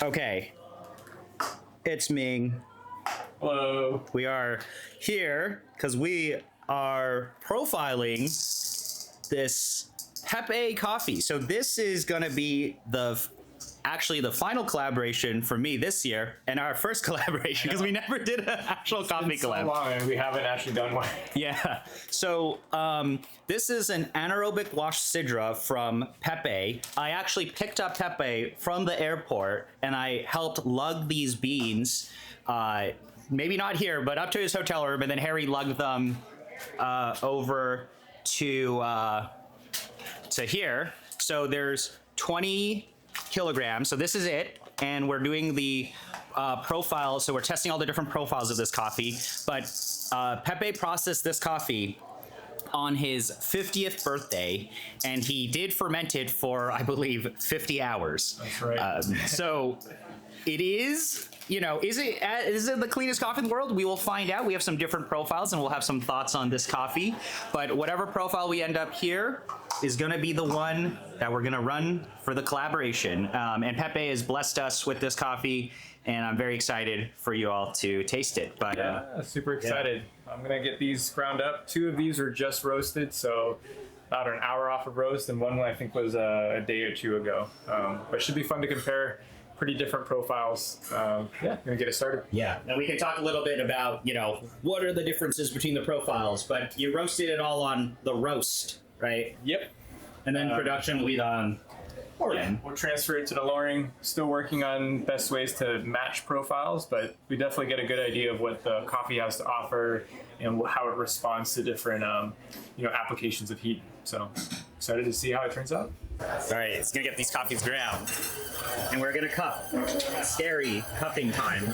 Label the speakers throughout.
Speaker 1: Okay, it's Ming.
Speaker 2: Hello.
Speaker 1: We are here because we are profiling this Pepe coffee. So this is gonna be actually the final collaboration for me this year, and our first collaboration because we never did an actual coffee collab.
Speaker 2: So long and we haven't actually done one.
Speaker 1: Yeah. So this is an anaerobic wash Sidra from Pepe. I actually picked up Pepe from the airport and I helped lug these beans. Maybe not here, but up to his hotel room, and then Harry lugged them over to here. So there's 20 kilograms. So this is it, and we're doing the profiles. So we're testing all the different profiles of this coffee. But Pepe processed this coffee on his 50th birthday, and he did ferment it for, I believe, 50 hours.
Speaker 2: That's right.
Speaker 1: So it is. You know, is it the cleanest coffee in the world? We will find out. We have some different profiles, and we'll have some thoughts on this coffee. But whatever profile we end up here is going to be the one that we're going to run for the collaboration. And Pepe has blessed us with this coffee, and I'm very excited for you all to taste it. But
Speaker 2: yeah, super excited. Yeah. I'm going to get these ground up. 2 of these were just roasted, so about an hour off of roast, and one I think was a day or 2 ago. But it should be fun to compare. Pretty different profiles. Yeah, gonna get it started.
Speaker 1: Yeah, and we can talk a little bit about, you know, what are the differences between the profiles, but you roasted it all on the roast, right?
Speaker 2: Yep.
Speaker 1: And then production will be on Loring.
Speaker 2: Yeah, we'll transfer it to the Loring. Still working on best ways to match profiles, but we definitely get a good idea of what the coffee has to offer and how it responds to different, applications of heat. So excited to see how it turns out.
Speaker 1: All right, it's gonna get these coffees ground, and we're gonna cup. Scary cupping time.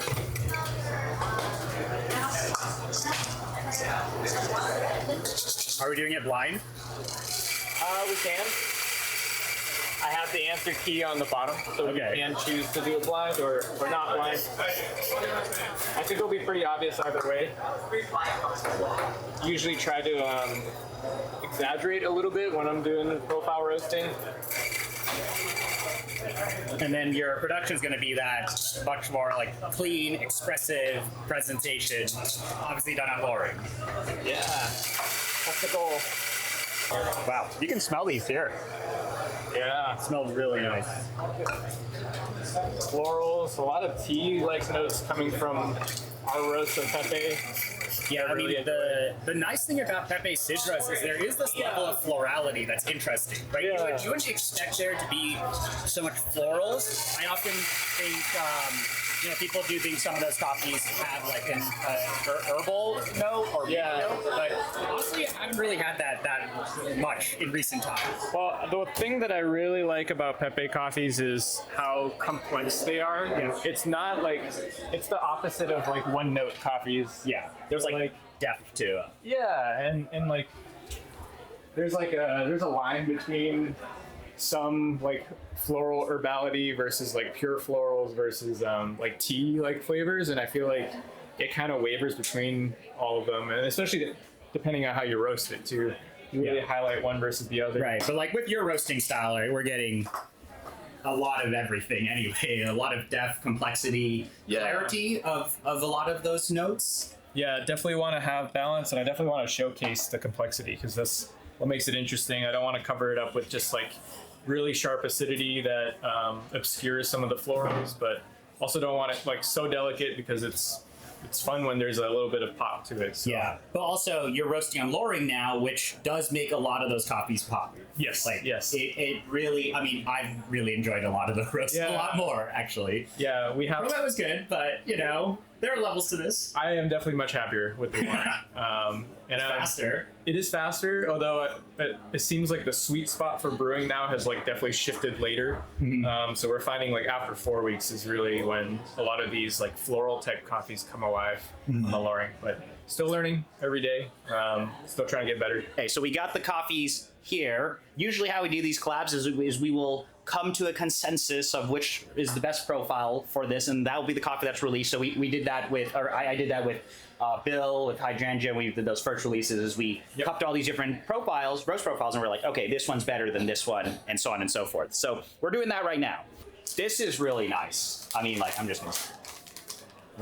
Speaker 1: Are we doing it blind?
Speaker 2: We can. I have the answer key on the bottom, so we can choose to do it blind or not blind. I think it'll be pretty obvious either way. Usually try to exaggerate a little bit when I'm doing profile roasting.
Speaker 1: And then your production is going to be that much more like clean, expressive presentation, obviously done on Loring.
Speaker 2: Yeah, that's the goal.
Speaker 1: Wow, you can smell these here.
Speaker 2: Yeah,
Speaker 1: it smells really nice.
Speaker 2: Florals, a lot of tea-like notes coming from our roast of Pepe.
Speaker 1: Yeah, I mean, the nice thing about Pepe Sidras is there is this level of florality that's interesting, right?
Speaker 2: Yeah.
Speaker 1: You wouldn't expect there to be so much florals. I often think, people do think some of those coffees have like an herbal note or note, but honestly, I haven't really had that much in recent times.
Speaker 2: Well, the thing that I really like about Pepe coffees is how complex they are.
Speaker 1: Yeah.
Speaker 2: It's not like, it's the opposite of like one note coffees.
Speaker 1: Yeah, there's like depth to it.
Speaker 2: Yeah, and like there's a line between some like floral herbality versus like pure florals versus like tea like flavors, and I feel like it kind of wavers between all of them, and especially depending on how you roast it too. You really highlight one versus the other.
Speaker 1: Right, but like with your roasting style, right, we're getting a lot of everything anyway, a lot of depth, complexity, clarity of a lot of those notes.
Speaker 2: Yeah, definitely want to have balance, and I definitely want to showcase the complexity because that's what makes it interesting. I don't want to cover it up with just like really sharp acidity that obscures some of the florals, but also don't want it like so delicate because it's fun when there's a little bit of pop to it. So.
Speaker 1: Yeah, but also you're roasting on Loring now, which does make a lot of those coffees pop.
Speaker 2: Yes, yes.
Speaker 1: It really, I mean, I've really enjoyed a lot of the roasts, a lot more actually.
Speaker 2: Yeah, we have.
Speaker 1: That was good, but there are levels to this.
Speaker 2: I am definitely much happier with the one.
Speaker 1: And faster.
Speaker 2: It is faster, although it seems like the sweet spot for brewing now has like definitely shifted later. Mm-hmm. So we're finding like after 4 weeks is really when a lot of these like floral type coffees come alive on the Loring. But still learning every day. Still trying to get better.
Speaker 1: Okay, so we got the coffees here. Usually how we do these collabs is we will come to a consensus of which is the best profile for this, and that will be the coffee that's released. So we did that with, or I did that with Bill, with Hydrangea. We did those first releases as we cupped all these different profiles, roast profiles, and we're like, okay, this one's better than this one, and so on and so forth. So we're doing that right now. This is really nice. I mean, like, I'm just gonna.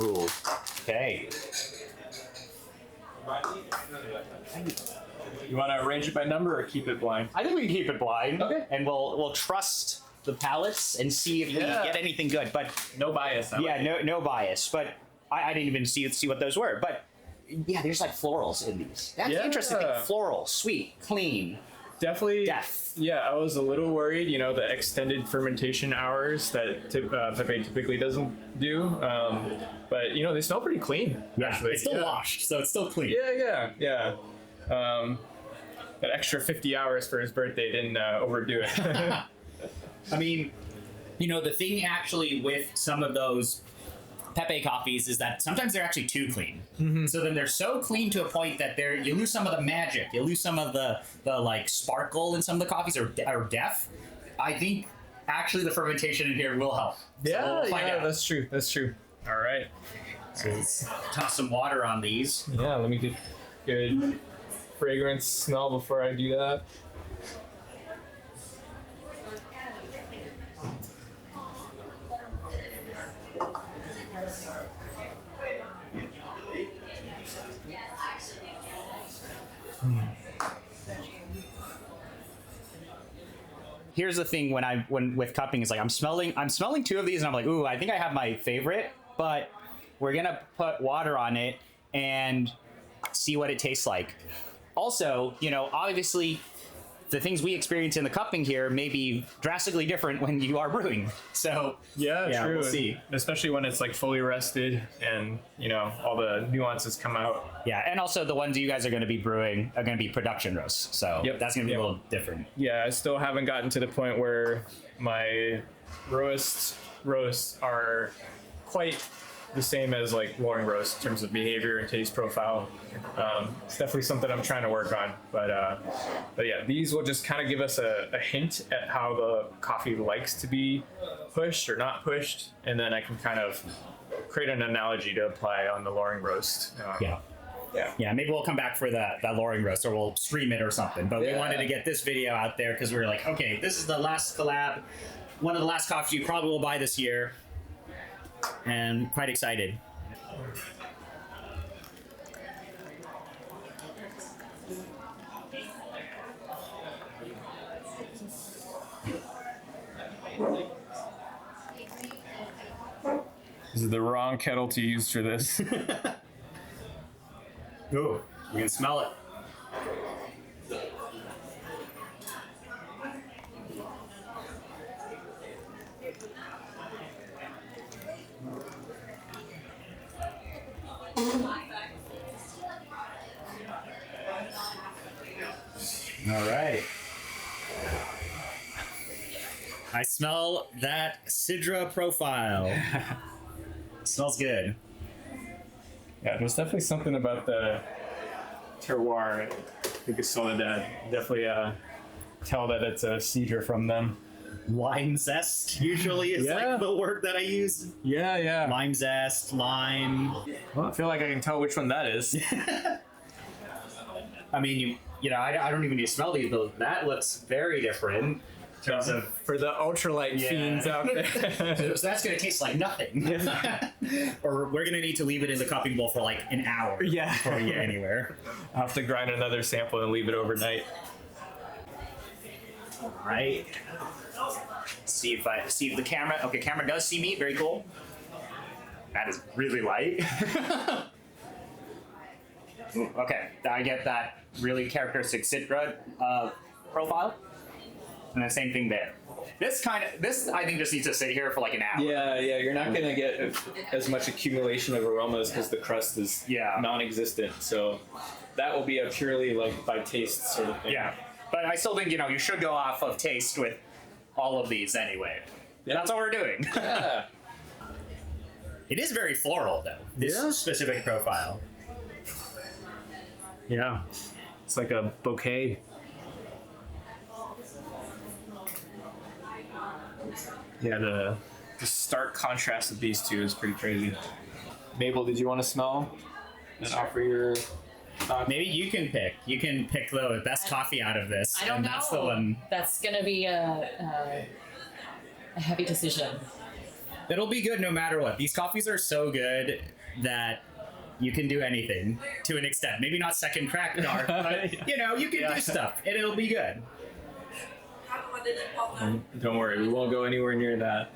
Speaker 1: Ooh. Okay.
Speaker 2: You want to arrange it by number or keep it blind?
Speaker 1: I think we can keep it blind.
Speaker 2: Okay.
Speaker 1: And we'll trust the palates and see if we get anything good. But
Speaker 2: No bias.
Speaker 1: no bias. But I didn't even see what those were. But yeah, there's like florals in these. That's the interesting thing. Floral, sweet, clean.
Speaker 2: Definitely.
Speaker 1: Death.
Speaker 2: Yeah, I was a little worried. You know, the extended fermentation hours that Pepe typically doesn't do. But you know, they smell pretty clean.
Speaker 1: Yeah,
Speaker 2: actually.
Speaker 1: it's still washed, so it's still clean.
Speaker 2: Yeah. That extra 50 hours for his birthday didn't overdo it.
Speaker 1: I mean, you know, the thing actually with some of those Pepe coffees is that sometimes they're actually too clean. Mm-hmm. So then they're so clean to a point that you lose some of the magic, you lose some of the like sparkle in some of the coffees or deaf. I think actually the fermentation in here will help.
Speaker 2: Yeah,
Speaker 1: so we'll find out.
Speaker 2: That's true. All right.
Speaker 1: So let's toss some water on these.
Speaker 2: Yeah, let me get good fragrance smell before I do that.
Speaker 1: Here's the thing when with cupping is like I'm smelling two of these and I'm like, ooh, I think I have my favorite, but we're gonna put water on it and see what it tastes like. Also, you know, obviously the things we experience in the cupping here may be drastically different when you are brewing. So
Speaker 2: yeah, true.
Speaker 1: We'll see.
Speaker 2: Especially when it's like fully rested and you know all the nuances come out.
Speaker 1: Yeah, and also the ones you guys are going to be brewing are going to be production roasts. So that's going to be a little different.
Speaker 2: Yeah, I still haven't gotten to the point where my roasts are quite the same as like lowering roast in terms of behavior and taste profile. It's definitely something I'm trying to work on, but yeah, these will just kind of give us a hint at how the coffee likes to be pushed or not pushed, and then I can kind of create an analogy to apply on the lowering roast. Yeah, maybe we'll come back for that lowering roast, or we'll stream it or something. But we wanted to get this video out there because we were like, okay, this is the last collab, one of the last coffees you probably will buy this year. And quite excited. This is the wrong kettle to use for this.
Speaker 1: Ooh, we can smell it. All right. I smell that Sidra profile. It smells good.
Speaker 2: Yeah, there's definitely something about the terroir. I think it's Soledad. Definitely tell that it's a Sydra from them.
Speaker 1: Lime zest usually is like the word that I use.
Speaker 2: Yeah.
Speaker 1: Lime zest, lime.
Speaker 2: Well, I feel like I can tell which one that is.
Speaker 1: I mean, you know, I don't even need to smell these, but that looks very different. In terms of,
Speaker 2: for the ultralight fiends out there.
Speaker 1: So that's going to taste like nothing. Or we're going to need to leave it in the cupping bowl for like an hour before we get anywhere.
Speaker 2: I'll have to grind another sample and leave it overnight.
Speaker 1: All right. See if the camera. Okay, camera does see me. Very cool. That is really light. Ooh, okay, I get that really characteristic Sidra profile, and the same thing there. This I think just needs to sit here for like an hour.
Speaker 2: Yeah, you're not gonna get as much accumulation of aromas because the crust is non-existent. So that will be a purely like by taste sort of thing.
Speaker 1: Yeah, but I still think you should go off of taste with all of these anyway. Yeah. That's what we're doing.
Speaker 2: Yeah.
Speaker 1: It is very floral though. This specific profile.
Speaker 2: Yeah, it's like a bouquet. Yeah, the stark contrast of these two is pretty crazy. Mabel, did you want to smell and offer your thoughts?
Speaker 1: Maybe you can pick. You can pick the best coffee out of this.
Speaker 3: I don't know.
Speaker 1: That's the one.
Speaker 3: That's gonna be a heavy decision.
Speaker 1: It'll be good no matter what. These coffees are so good that you can do anything to an extent. Maybe not second crack dark, but you know, you can do stuff and it'll be good.
Speaker 2: Don't worry, we won't go anywhere near that.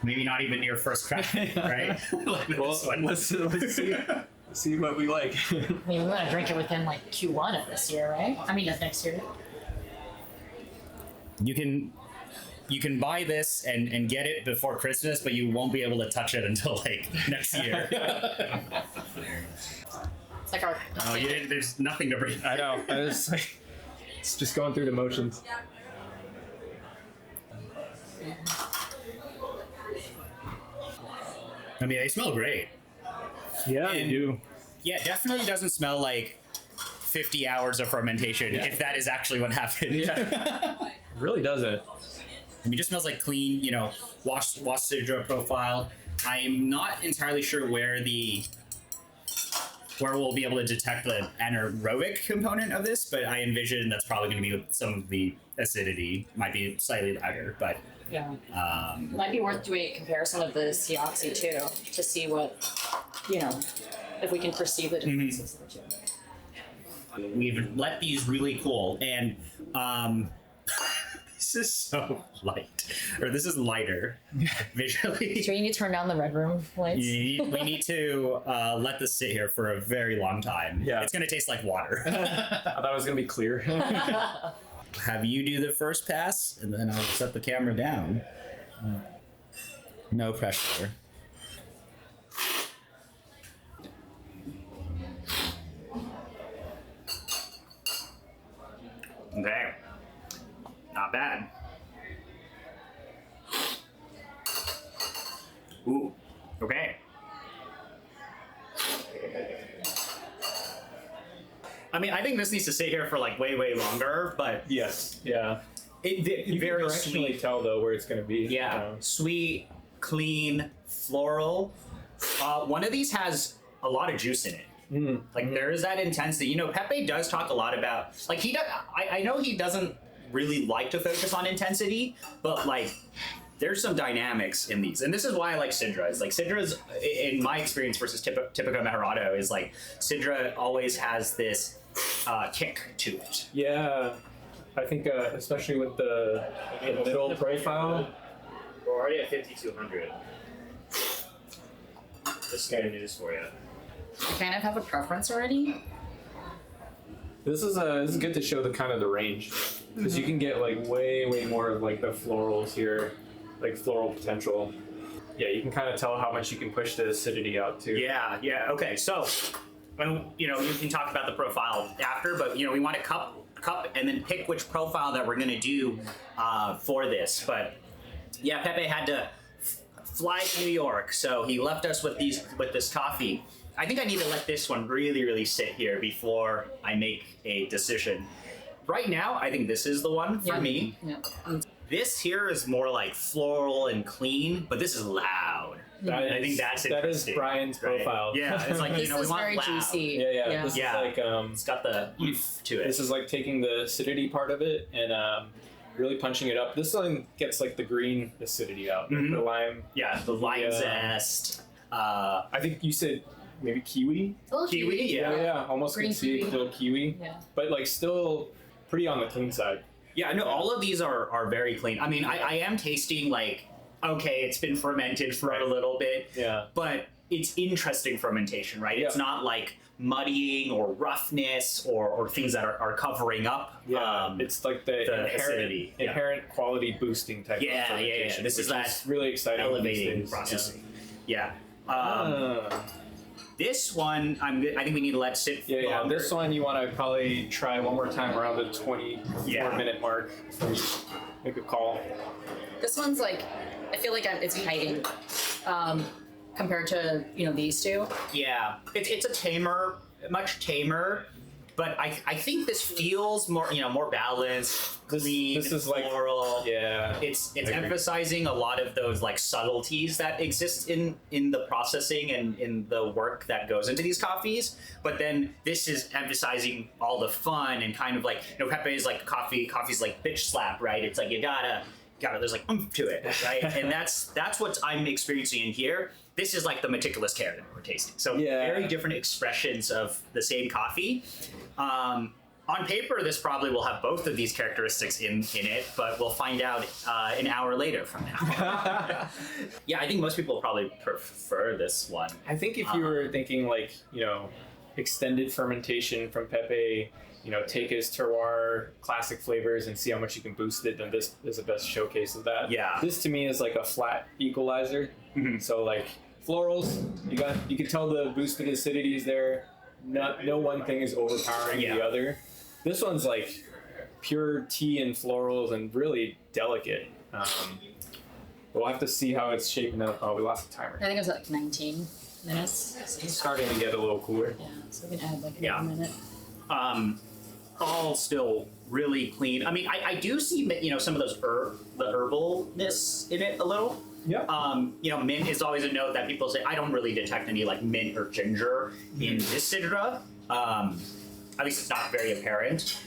Speaker 1: Maybe not even near first crack, right? Like
Speaker 2: Well, let's see what we like.
Speaker 3: I mean, we want to drink it within like Q1 of this year, right? I mean, of next year.
Speaker 1: You can buy this and get it before Christmas, but you won't be able to touch it until like next year.
Speaker 3: It's like our.
Speaker 1: Oh, you didn't. There's nothing to bring.
Speaker 2: I know. It's just going through the motions.
Speaker 1: I mean, they smell great.
Speaker 2: Yeah, they do.
Speaker 1: Yeah, definitely doesn't smell like 50 hours of fermentation, if that is actually what happened.
Speaker 2: Yeah. Really doesn't.
Speaker 1: I mean, it just smells like clean, you know, washed Sidra profile. I'm not entirely sure where we'll be able to detect the anaerobic component of this, but I envision that's probably going to be with some of the acidity. Might be slightly lighter, but
Speaker 3: Yeah. Might be worth doing a comparison of the Seoxy too, to see what, you know, if we can perceive the differences of the two.
Speaker 1: we've let these really cool, and this is so light, or this is lighter visually.
Speaker 3: Do we need to turn down the red room lights?
Speaker 1: We need to let this sit here for a very long time.
Speaker 2: Yeah.
Speaker 1: It's going to taste like water.
Speaker 2: I thought it was gonna be clear.
Speaker 1: Have you do the first pass, and then I'll set the camera down. No pressure. Okay. Not bad. Ooh. Okay. I mean, I think this needs to sit here for like way longer, but
Speaker 2: Yes. Yeah.
Speaker 1: it very
Speaker 2: can directionally
Speaker 1: sweet.
Speaker 2: tell though where it's gonna be.
Speaker 1: Yeah,
Speaker 2: you know.
Speaker 1: sweet, clean, floral. One of these has a lot of juice in it. Like there is that intensity. You know, Pepe does talk a lot about like he does. I know he doesn't really like to focus on intensity, but like there's some dynamics in these, and this is why I like Sidra. Is like Sidra's, in my experience versus Typico Mejorado, is like Sidra always has this kick to it.
Speaker 2: Yeah. I think especially with the middle profile.
Speaker 1: We're already at 5,200. This is good news for you.
Speaker 3: I kind of have a preference already.
Speaker 2: This is good to show the kind of the range, because you can get like way more of like the florals here, like floral potential. Yeah, you can kind of tell how much you can push the acidity out too.
Speaker 1: Yeah. Okay. So, you know, you can talk about the profile after, but you know, we want to cup and then pick which profile that we're gonna do for this. But yeah, Pepe had to fly to New York, so he left us with this coffee. I think I need to let this one really sit here before I make a decision. Right now, I think this is the one for me.
Speaker 3: Yeah.
Speaker 1: This here is more like floral and clean, but this is loud. I think that's
Speaker 2: that is
Speaker 1: interesting,
Speaker 2: Brian's
Speaker 1: right?
Speaker 2: profile.
Speaker 1: Yeah, it's like,
Speaker 3: This
Speaker 1: you know, we
Speaker 3: is
Speaker 1: want
Speaker 3: very
Speaker 1: loud.
Speaker 3: juicy.
Speaker 2: Yeah. This
Speaker 1: Yeah.
Speaker 2: is like
Speaker 1: It's got the oomph to it.
Speaker 2: this is like taking the acidity part of it and really punching it up. This one gets like the green acidity out, like the lime.
Speaker 1: yeah, the lime
Speaker 2: Yeah.
Speaker 1: zest.
Speaker 2: I think you said maybe kiwi.
Speaker 3: A little
Speaker 1: Kiwi, yeah.
Speaker 2: Yeah, almost
Speaker 3: Green
Speaker 2: can see
Speaker 3: kiwi.
Speaker 2: a little kiwi.
Speaker 3: Yeah.
Speaker 2: But like still pretty on the clean side.
Speaker 1: Yeah, no, all of these are very clean. I mean, I am tasting like, okay, it's been fermented for a little bit,
Speaker 2: Yeah.
Speaker 1: but it's interesting fermentation, right? It's
Speaker 2: Yeah.
Speaker 1: not like muddying or roughness or things that are covering up.
Speaker 2: It's like the
Speaker 1: acidity, yeah.
Speaker 2: inherent quality boosting type of
Speaker 1: Yeah.
Speaker 2: fermentation.
Speaker 1: This is
Speaker 2: which
Speaker 1: that
Speaker 2: really exciting.
Speaker 1: elevating
Speaker 2: these days.
Speaker 1: processing. Yeah.
Speaker 2: Yeah.
Speaker 1: This one, I think we need to let sit
Speaker 2: Yeah.
Speaker 1: longer.
Speaker 2: This one you want to probably try one more time around the 24-minute mark before you make a call.
Speaker 3: This one's like, I feel like it's hiding compared to, you know, these two.
Speaker 1: Yeah, it's a tamer, much tamer, but I think this feels more, you know, more balanced, clean,
Speaker 2: this is like-
Speaker 1: floral.
Speaker 2: Yeah.
Speaker 1: It's
Speaker 2: I agree.
Speaker 1: emphasizing a lot of those like subtleties that exist in the processing and in the work that goes into these coffees. But then this is emphasizing all the fun and kind of like, you know, Pepe is like coffee's like bitch slap, right? It's like you gotta there's like oomph to it, right? And that's what I'm experiencing in here. This is like the meticulous care that we're tasting. So very different expressions of the same coffee. On paper, this probably will have both of these characteristics in it, but we'll find out an hour later from now. Yeah, I think most people probably prefer this one.
Speaker 2: I think if you were thinking like, extended fermentation from Pepe, take his terroir classic flavors and see how much you can boost it, then this is the best showcase of that.
Speaker 1: Yeah.
Speaker 2: This to me is like a flat equalizer. So like florals, you can tell the boosted acidity is there. No one thing is overpowering the other. This one's like pure tea and florals and really delicate. We'll have to see how it's shaping up. Oh, we lost the timer.
Speaker 3: I think it was like 19 minutes.
Speaker 2: It's starting to get a little cooler.
Speaker 3: Yeah, so we can add like another minute.
Speaker 1: All still really clean. I mean, I do see some of those the herbalness in it a little.
Speaker 2: Yeah.
Speaker 1: Mint is always a note that people say I don't really detect any like mint or ginger in this Sidra. At least it's not very apparent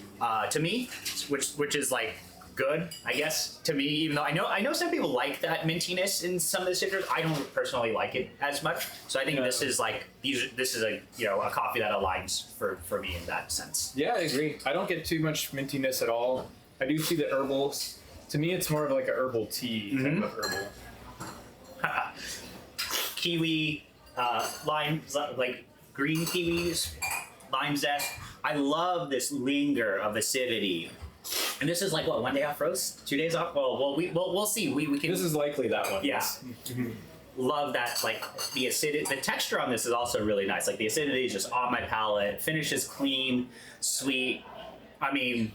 Speaker 1: to me, which is like good, I guess, to me. Even though I know some people like that mintiness in some of the Sidras, I don't personally like it as much. So I think this is like this is a a coffee that aligns for me in that sense.
Speaker 2: Yeah, I agree. I don't get too much mintiness at all. I do see the herbals. To me, it's more of like a herbal tea type of herbal.
Speaker 1: Kiwi, lime, like green kiwis, lime zest. I love this linger of acidity. And this is like what, 1 day off roast, 2 days off? Well, we'll see. We can.
Speaker 2: This is likely that one.
Speaker 1: Yeah. Love that. Like the acidity, the texture on this is also really nice. Like the acidity is just on my palate. Finish is clean, sweet. I mean,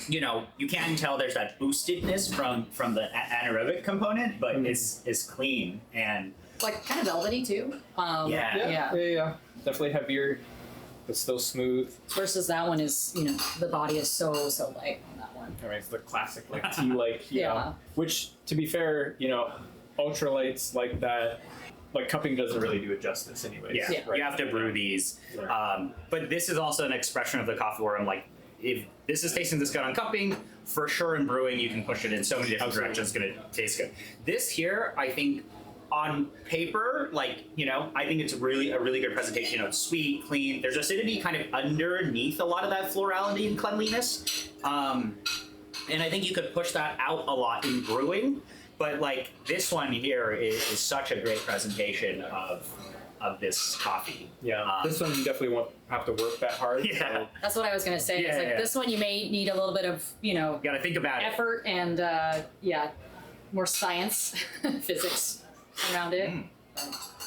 Speaker 1: you can tell there's that boostedness from the anaerobic component, but it's clean and
Speaker 3: Like kind of velvety too.
Speaker 2: Yeah. Definitely heavier, but still smooth.
Speaker 3: Versus that one is, the body is so light on that one.
Speaker 2: I mean, it's the classic like tea like, you know, which to be fair, ultralights like that, like cupping doesn't really do it justice anyways.
Speaker 1: Yeah.
Speaker 2: Right?
Speaker 1: You have to brew these.
Speaker 2: Right.
Speaker 1: But this is also an expression of the coffee where I'm like, if this is tasting this good on cupping, for sure in brewing you can push it in so many different directions. It's going to taste good. This here, I think, on paper, I think it's a really good presentation. It's sweet, clean. There's acidity kind of underneath a lot of that florality and cleanliness. And I think you could push that out a lot in brewing. But like this one here is such a great presentation of this coffee.
Speaker 2: Yeah, this one you definitely won't have to work that hard.
Speaker 1: Yeah.
Speaker 2: So.
Speaker 3: That's what I was gonna say. This one you may need a little bit of,
Speaker 1: You gotta think about
Speaker 3: effort and more science, physics around it.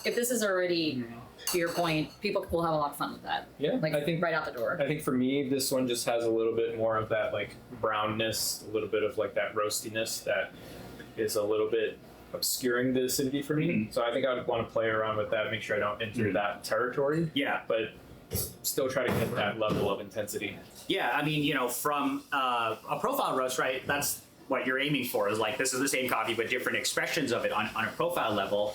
Speaker 3: If this is already, to your point, people will have a lot of fun with that.
Speaker 2: Yeah,
Speaker 3: like
Speaker 2: I think
Speaker 3: right out the door.
Speaker 2: I think for me, this one just has a little bit more of that like brownness, a little bit of like that roastiness that is a little bit obscuring the acidity for me. So I think I would want to play around with that, make sure I don't enter that territory.
Speaker 1: Yeah.
Speaker 2: But still try to get that level of intensity.
Speaker 1: Yeah, I mean, from a profile roast, right? That's what you're aiming for, is like, this is the same coffee, but different expressions of it on a profile level.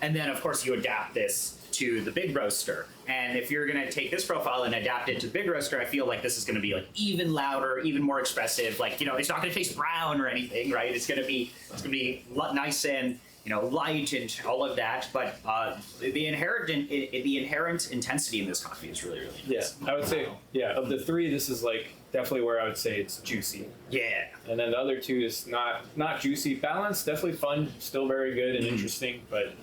Speaker 1: And then, of course, you adapt this to the big roaster. And if you're going to take this profile and adapt it to the big roaster, I feel like this is going to be like even louder, even more expressive. Like, it's not going to taste brown or anything, right? It's going to be nice and, light and all of that. But the inherent intensity in this coffee is really, really nice.
Speaker 2: Yeah, I would say, of the three, this is like definitely where I would say it's juicy.
Speaker 1: Yeah.
Speaker 2: And then the other two is not juicy. Balanced, definitely fun, still very good and interesting, but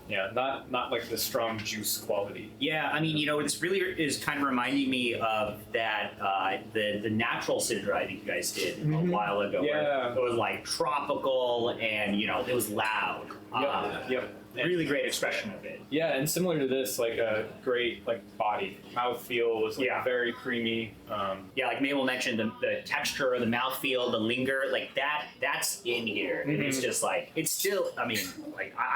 Speaker 2: yeah, not like the strong juice quality.
Speaker 1: Yeah, I mean, this really is kind of reminding me of that the natural Sidra I think you guys did a while ago.
Speaker 2: Yeah.
Speaker 1: Where it was like tropical and it was loud.
Speaker 2: Yep.
Speaker 1: Really great expression of it.
Speaker 2: Yeah, and similar to this, like a great body. Mouthfeel was very creamy.
Speaker 1: Like Mabel mentioned, the texture, the mouthfeel, the linger, like that's in here. And it's just like, it's still, I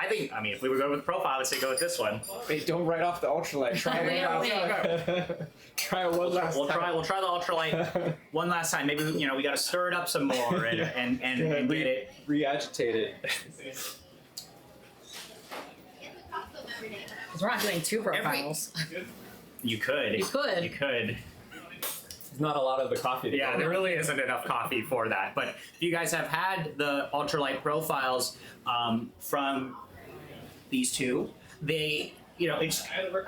Speaker 1: think, if we were going with profile, I would say go with this one.
Speaker 2: Wait, don't write off the ultralight. Try it. Try it one last time.
Speaker 1: We'll try the ultralight one last time. Maybe, we got to stir it up some more and get it.
Speaker 2: Re-agitate it.
Speaker 3: Because we're not doing two profiles.
Speaker 1: You could.
Speaker 3: You could.
Speaker 1: You could.
Speaker 2: There's not a lot of the coffee.
Speaker 1: Yeah, there really isn't enough coffee for that. But if you guys have had the ultralight profiles from these two, they, you know, it's,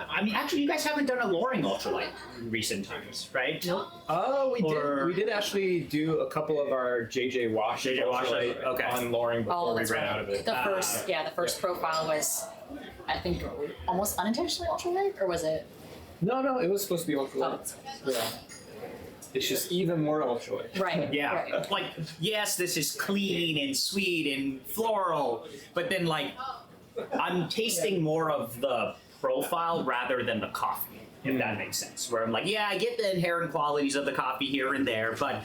Speaker 1: I mean, actually, you guys haven't done a Loring ultralight in recent times, right?
Speaker 3: Nope.
Speaker 2: Oh, we
Speaker 1: Or-
Speaker 2: did. We did actually do a couple of our JJ Wash ultralight
Speaker 1: okay.
Speaker 2: on Loring before
Speaker 3: Oh,
Speaker 2: we
Speaker 3: that's
Speaker 2: ran
Speaker 3: right.
Speaker 2: out of it.
Speaker 3: The first profile was, I think, almost unintentionally ultralight, or was it?
Speaker 2: No, it was supposed to be
Speaker 3: Oh,
Speaker 2: ultralight.
Speaker 3: that's
Speaker 2: Yeah. It's just even more ultralight.
Speaker 3: right.
Speaker 1: Yeah,
Speaker 3: Right.
Speaker 1: like, yes, this is clean and sweet and floral, but then, like, I'm tasting more of the profile rather than the coffee, if that makes sense. Where I'm like, yeah, I get the inherent qualities of the coffee here and there, but,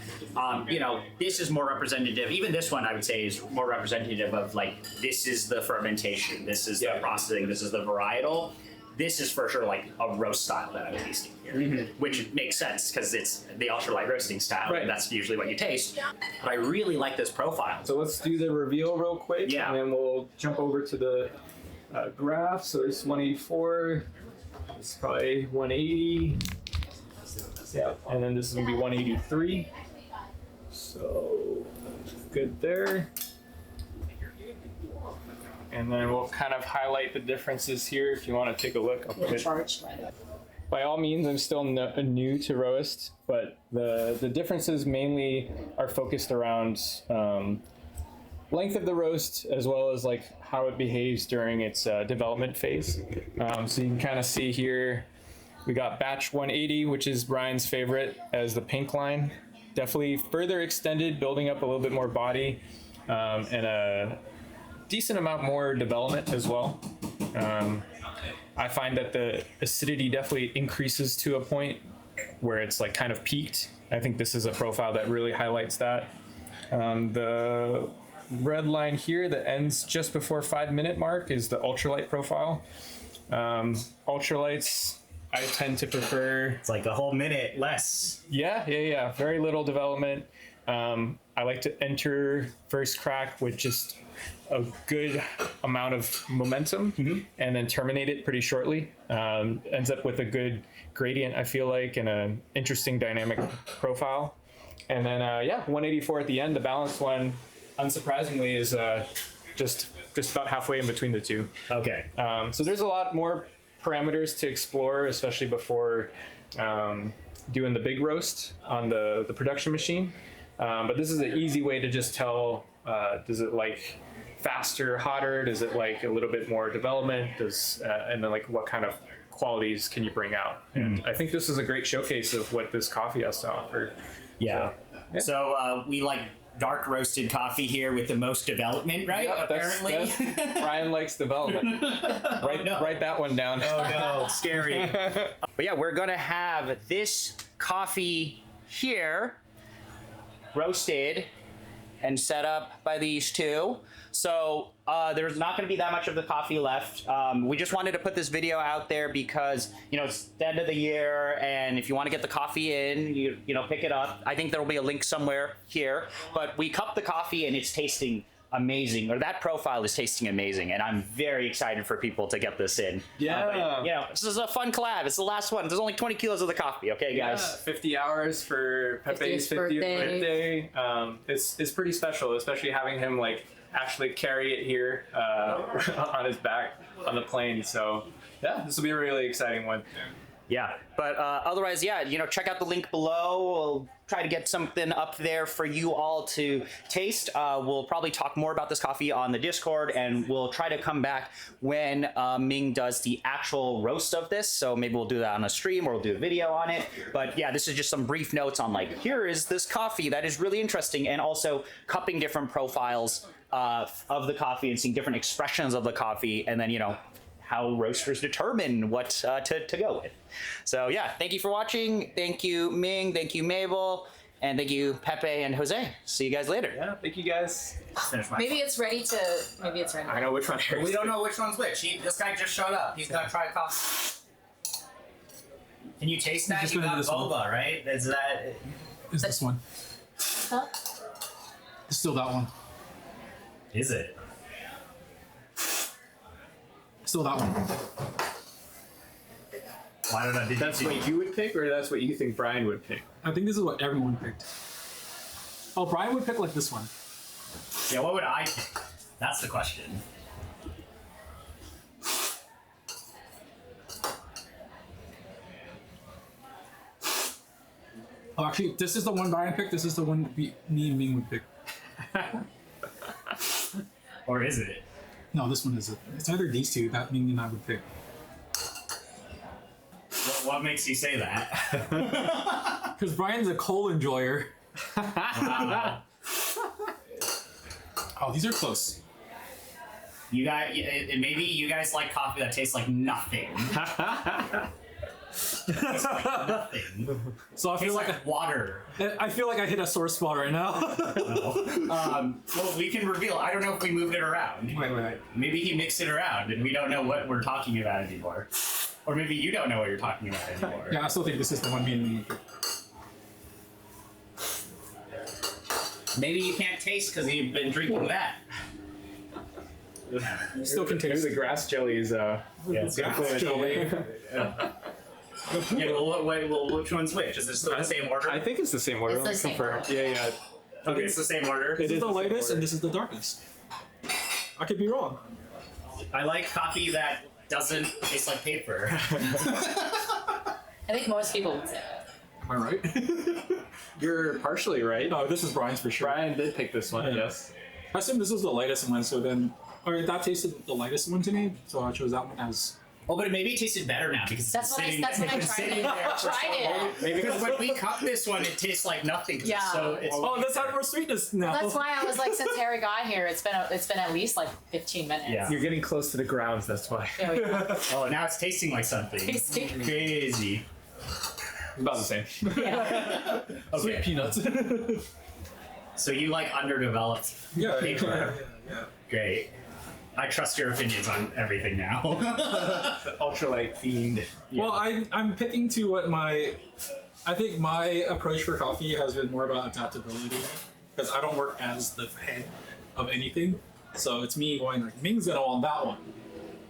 Speaker 1: you know, this is more representative. Even this one, I would say, is more representative of, like, this is the fermentation, this is the processing, this is the varietal. This is for sure like a roast style that I'm tasting here, which makes sense because it's the ultralight roasting style.
Speaker 2: Right.
Speaker 1: And that's usually what you taste. But I really like this profile.
Speaker 2: So let's do the reveal real quick,
Speaker 1: Yeah.
Speaker 2: and then we'll jump over to the graph. So there's 184. It's probably 180. Yeah, and then this is gonna be 183. So good there. And then we'll kind of highlight the differences here if you want to take a look. I'll put it-
Speaker 3: Charged, right?
Speaker 2: By all means, I'm still new to roast, but the differences mainly are focused around length of the roast as well as like how it behaves during its development phase. So you can kind of see here, we got batch 180, which is Brian's favorite as the pink line. Definitely further extended, building up a little bit more body and a decent amount more development as well. I find that the acidity definitely increases to a point where it's like kind of peaked. I think this is a profile that really highlights that. The red line here that ends just before 5-minute mark is the ultralight profile. Ultralights, I tend to prefer.
Speaker 1: It's like a whole minute less.
Speaker 2: Yeah. Very little development. I like to enter first crack with just a good amount of momentum and then terminate it pretty shortly. Ends up with a good gradient, I feel like, and an interesting dynamic profile. And then, 184 at the end. The balanced one, unsurprisingly, is just about halfway in between the two.
Speaker 1: Okay.
Speaker 2: So there's a lot more parameters to explore, especially before doing the big roast on the production machine. But this is an easy way to just tell, does it like faster, hotter? Does it like a little bit more development? And then like what kind of qualities can you bring out? And I think this is a great showcase of what this coffee has to offer.
Speaker 1: Yeah. So we like dark roasted coffee here with the most development, right?
Speaker 2: Yeah,
Speaker 1: Apparently.
Speaker 2: Brian likes development. Write that one down.
Speaker 1: Oh no, scary. But yeah, we're gonna have this coffee here roasted and set up by these two. So there's not going to be that much of the coffee left. We just wanted to put this video out there because, you know, it's the end of the year, and if you want to get the coffee in, you know, pick it up. I think there will be a link somewhere here. But we cupped the coffee, and it's tasting amazing, or that profile is tasting amazing, and I'm very excited for people to get this in.
Speaker 2: Yeah.
Speaker 1: You know, this is a fun collab. It's the last one. There's only 20 kilos of the coffee, okay, guys?
Speaker 2: 50 hours for Pepe's 50th birthday. It's pretty special, especially having him like actually carry it here on his back on the plane. So yeah, this will be a really exciting one.
Speaker 1: Yeah, but otherwise, yeah, you know, check out the link below. We'll try to get something up there for you all to taste. We'll probably talk more about this coffee on the Discord, and we'll try to come back when Ming does the actual roast of this. So maybe we'll do that on a stream, or we'll do a video on it. But yeah, this is just some brief notes on like, here is this coffee that is really interesting, and also cupping different profiles of the coffee and seeing different expressions of the coffee, and then, you know, how roasters determine what to go with. So yeah, thank you for watching. Thank you, Ming. Thank you, Mabel. And thank you, Pepe and Jose. See you guys later.
Speaker 2: Yeah, thank you guys.
Speaker 3: Maybe it's ready.
Speaker 2: I know which one.
Speaker 1: We don't know which one's which. This guy just showed up. He's gonna try coffee. Can you taste that? You got boba, right? Is that?
Speaker 4: Is this one?
Speaker 3: Huh?
Speaker 4: It's still that one.
Speaker 1: Is it?
Speaker 4: Still that one.
Speaker 1: Why don't I do
Speaker 2: That's what you would pick, or that's what you think Brian would pick?
Speaker 4: I think this is what everyone picked. Oh, Brian would pick like this one.
Speaker 1: Yeah, what would I pick? That's the question.
Speaker 4: Oh, actually, this is the one Brian picked. This is the one me and Ming would pick.
Speaker 1: Or is it?
Speaker 4: No, this one is it. It's either these two that Ming and I would pick.
Speaker 1: What makes you say that?
Speaker 4: Because Brian's a coal enjoyer. Oh, these are close.
Speaker 1: You guys, maybe you guys like coffee that tastes like nothing. Tastes like nothing.
Speaker 4: So I feel
Speaker 1: Tastes
Speaker 4: like
Speaker 1: like water.
Speaker 4: I feel like I hit a sore spot right now.
Speaker 1: Well, we can reveal. I don't know if we moved it around.
Speaker 4: Wait.
Speaker 1: Maybe he mixed it around, and we don't know what we're talking about anymore. Or maybe you don't know what you're talking about anymore.
Speaker 4: Yeah, I still think this is the one me and Ming would pick.
Speaker 1: Maybe you can't taste because you've been drinking that.
Speaker 4: Still can taste.
Speaker 2: Maybe the grass jelly is
Speaker 1: It's
Speaker 4: Grass jelly.
Speaker 1: Yeah, well, which one's which? Is this still the same order?
Speaker 2: I think it's the same order.
Speaker 3: It's
Speaker 2: Let me
Speaker 3: the same
Speaker 2: confirm.
Speaker 3: order.
Speaker 2: Yeah.
Speaker 1: Okay, it's the same order.
Speaker 4: This is the
Speaker 2: the same
Speaker 4: lightest
Speaker 2: order.
Speaker 4: and this is the darkest. I could be wrong.
Speaker 1: I like coffee that doesn't taste like paper.
Speaker 3: I think most people would say that.
Speaker 4: Am I right?
Speaker 2: You're partially right.
Speaker 4: No, this is Brian's for sure.
Speaker 2: Brian did pick this one.
Speaker 4: Yeah.
Speaker 2: Yes.
Speaker 4: I assume this was the lightest one, so then, or that tasted the lightest one to me, so I chose that one as.
Speaker 1: Oh, but maybe it tasted better now because
Speaker 3: That's
Speaker 1: it's
Speaker 3: when I
Speaker 1: sitting,
Speaker 3: tried
Speaker 1: it's
Speaker 3: it.
Speaker 1: sitting there for
Speaker 3: Tried
Speaker 1: so
Speaker 3: it.
Speaker 1: long.
Speaker 2: Maybe
Speaker 1: Because when we cup this one, it tastes like nothing. 'Cause
Speaker 3: Yeah.
Speaker 1: it's
Speaker 4: Oh, that's had more sweetness now.
Speaker 3: That's why I was like, since Harry got here, it's been at least like 15 minutes.
Speaker 1: Yeah.
Speaker 2: You're getting close to the grounds. That's why.
Speaker 3: There we go.
Speaker 1: Oh, now it's tasting like something.
Speaker 3: Tasty.
Speaker 1: Crazy.
Speaker 2: About the same.
Speaker 3: Yeah.
Speaker 4: Sweet
Speaker 1: Okay.
Speaker 4: peanuts.
Speaker 1: So you like underdeveloped
Speaker 4: yeah,
Speaker 1: paper.
Speaker 4: yeah.
Speaker 1: Great. I trust your opinions on everything now.
Speaker 2: Ultralight themed.
Speaker 4: Well, I'm picking to what I think my approach for coffee has been more about adaptability, because I don't work as the head of anything, so it's me going like, Ming's gonna want that one.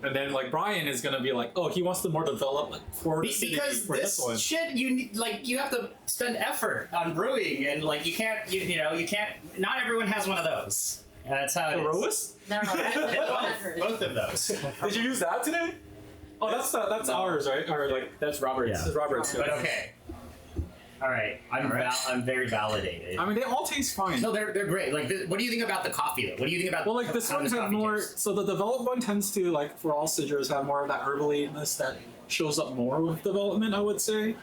Speaker 4: And then like Brian is gonna be like, oh, he wants the more developed like for
Speaker 1: Because
Speaker 4: for this one.
Speaker 1: this shit, you have to spend effort on brewing, and like you can't. Not everyone has one of those. And that's how it is.
Speaker 4: Roas?
Speaker 3: No,
Speaker 1: Both of those.
Speaker 4: Did you use that today? Oh, that's ours, right? Or like
Speaker 2: That's Robert's.
Speaker 1: Yeah.
Speaker 4: this is Robert's.
Speaker 1: But okay. All right. I'm very validated.
Speaker 4: I mean, they all taste fine.
Speaker 1: No, they're great. Like, what do you think about the coffee though? What do you think about?
Speaker 4: Well, like this
Speaker 1: how
Speaker 4: one had
Speaker 1: coffee
Speaker 4: more.
Speaker 1: tastes?
Speaker 4: So the developed one tends to, like for all Sidras, have more of that herbaliness that shows up more with development. I would say,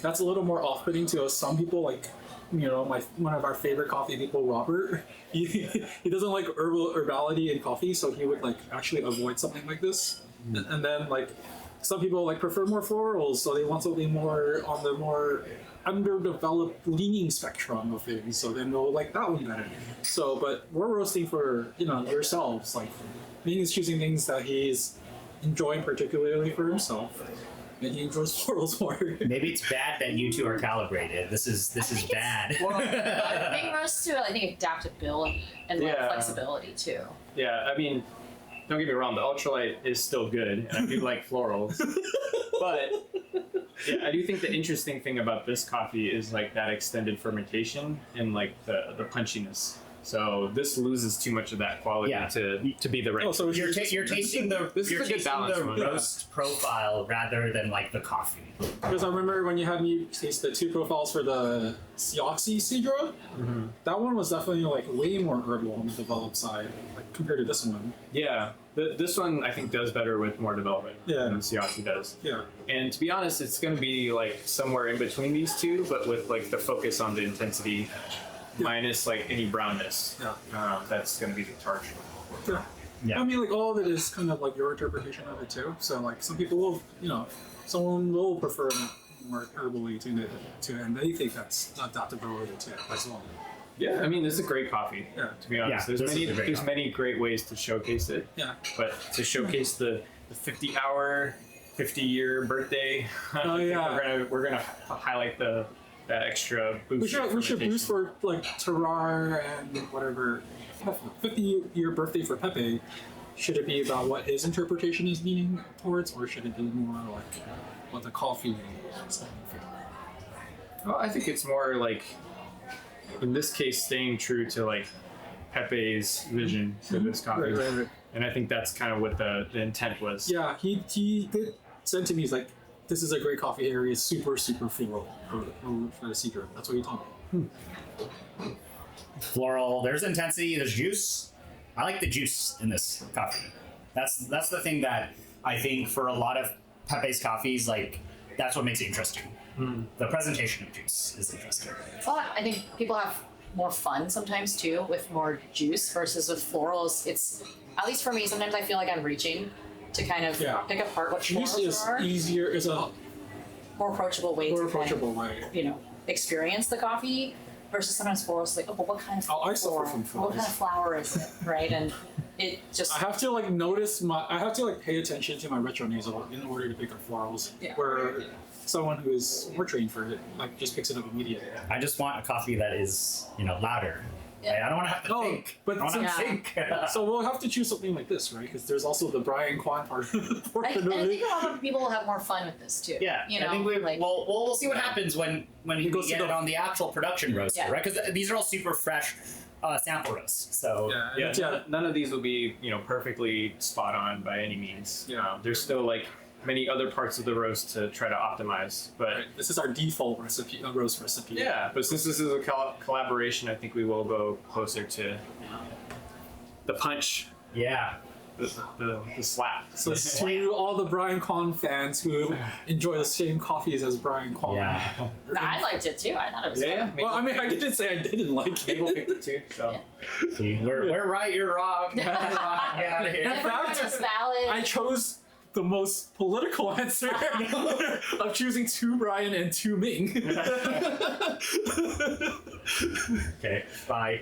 Speaker 4: that's a little more off-putting to some people. Like, one of our favorite coffee people, Robert. He doesn't like herbality in coffee, so he would like actually avoid something like this. And then like some people like prefer more florals, so they want something more on the more underdeveloped leaning spectrum of things, so then they'll like that one better. So, but we're roasting for yourselves. Like, Ming is choosing things that he's enjoying particularly for himself, and he enjoys florals more.
Speaker 1: Maybe it's bad that you two are calibrated. This is bad.
Speaker 3: Big roast to, I think, adaptability and like
Speaker 2: Yeah.
Speaker 3: flexibility too.
Speaker 2: Yeah, I mean, don't get me wrong, the ultralight is still good, and I do like florals. But yeah, I do think the interesting thing about this coffee is like that extended fermentation and like the punchiness. So this loses too much of that quality
Speaker 1: Yeah.
Speaker 2: to be the right.
Speaker 4: Oh, so
Speaker 1: You're tasting the
Speaker 2: This is
Speaker 1: you're
Speaker 2: a good
Speaker 1: tasting
Speaker 2: balance
Speaker 1: the
Speaker 2: one.
Speaker 1: roast profile rather than like the coffee.
Speaker 4: Because I remember when you had me taste the two profiles for the Sioxy Sidra, that one was definitely like way more herbal on the developed side, like compared to this one.
Speaker 2: Yeah, this one I think does better with more development
Speaker 4: Yeah.
Speaker 2: than Siachi does.
Speaker 4: Yeah.
Speaker 2: And to be honest, it's going to be like somewhere in between these two, but with like the focus on the intensity minus like any brownness.
Speaker 4: Yeah.
Speaker 2: That's going to be the charge.
Speaker 4: Yeah.
Speaker 1: Yeah.
Speaker 4: I mean, like, all of it is kind of like your interpretation of it too. So, like, some people will, someone will prefer more herbally to and they think that's adaptability to it as well.
Speaker 2: Yeah, I mean, this is a great coffee.
Speaker 4: Yeah.
Speaker 2: To be honest,
Speaker 1: Yeah,
Speaker 2: there's
Speaker 1: this is a great
Speaker 2: there's
Speaker 1: coffee.
Speaker 2: many great ways to showcase it.
Speaker 4: Yeah.
Speaker 2: But to showcase the 50-hour, 50-year birthday,
Speaker 4: Oh, yeah.
Speaker 2: we're gonna highlight that extra boost.
Speaker 4: We should boost for like Terrar and whatever 50-year birthday for Pepe. should it be about what his interpretation is leaning towards, or should it be more like what the coffee is standing for?
Speaker 2: Well, I think it's more like, in this case, staying true to like Pepe's vision for this coffee.
Speaker 4: Right.
Speaker 2: And I think that's kind of what the intent was.
Speaker 4: Yeah, he did send to me. He's like, "This is a great coffee area. It's super floral for the Sidra." That's what he told me.
Speaker 1: Floral. There's intensity. There's juice. I like the juice in this coffee. That's the thing that I think for a lot of Pepe's coffees, like that's what makes it interesting. The presentation of juice is interesting.
Speaker 3: Well, I think people have more fun sometimes too with more juice versus with florals. It's, at least for me, sometimes I feel like I'm reaching to kind of pick apart what
Speaker 4: Juice
Speaker 3: florals
Speaker 4: is
Speaker 3: are.
Speaker 4: easier. Is a
Speaker 3: More approachable way
Speaker 4: more
Speaker 3: to
Speaker 4: approachable
Speaker 3: kind of,
Speaker 4: way.
Speaker 3: experience the coffee versus sometimes florals like, oh, but what kind of
Speaker 4: I suffer
Speaker 3: floral?
Speaker 4: from
Speaker 3: What kind
Speaker 4: florals.
Speaker 3: of flower is it, right? And it just
Speaker 4: I have to like notice I have to like pay attention to my retronasal in order to pick up florals.
Speaker 3: Yeah.
Speaker 4: Where someone who is more trained for it like just picks it up immediately.
Speaker 1: I just want a coffee that is, louder.
Speaker 3: Yeah.
Speaker 1: I don't want to have to
Speaker 4: No,
Speaker 1: think.
Speaker 4: but
Speaker 1: I want to
Speaker 3: Yeah.
Speaker 1: think.
Speaker 4: So we'll have to choose something like this, right? Because there's also the Brian Kwan part.
Speaker 3: and I think a lot of people will have more fun with this too.
Speaker 1: Yeah,
Speaker 3: You know,
Speaker 1: I think
Speaker 3: like,
Speaker 1: we'll see what happens when we
Speaker 4: goes to
Speaker 1: get
Speaker 4: the-
Speaker 1: it on the actual production roaster,
Speaker 3: Yeah.
Speaker 1: right? Because these are all super fresh sample roasts. So
Speaker 2: Yeah, none of these will be, perfectly spot on by any means. There's still like many other parts of the roast to try to optimize, but
Speaker 4: This is our default recipe, roast recipe.
Speaker 2: yeah, but since this is a collaboration, I think we will go closer to the punch,
Speaker 1: yeah.
Speaker 2: the slap.
Speaker 4: So to all the Brian Kwan fans who enjoy the same coffees as Brian Kwan.
Speaker 1: Yeah.
Speaker 3: I liked it too. I thought it was
Speaker 2: Yeah,
Speaker 3: fun.
Speaker 2: maybe,
Speaker 4: Well, I mean, I didn't say I didn't like
Speaker 2: maybe
Speaker 4: it.
Speaker 2: we'll pick the two. So
Speaker 1: See, we're right, you're wrong. Get out of here.
Speaker 3: Everyone
Speaker 4: fact,
Speaker 3: is valid.
Speaker 4: I chose the most political answer of choosing 2 Brian and 2 Ming.
Speaker 1: Okay, bye.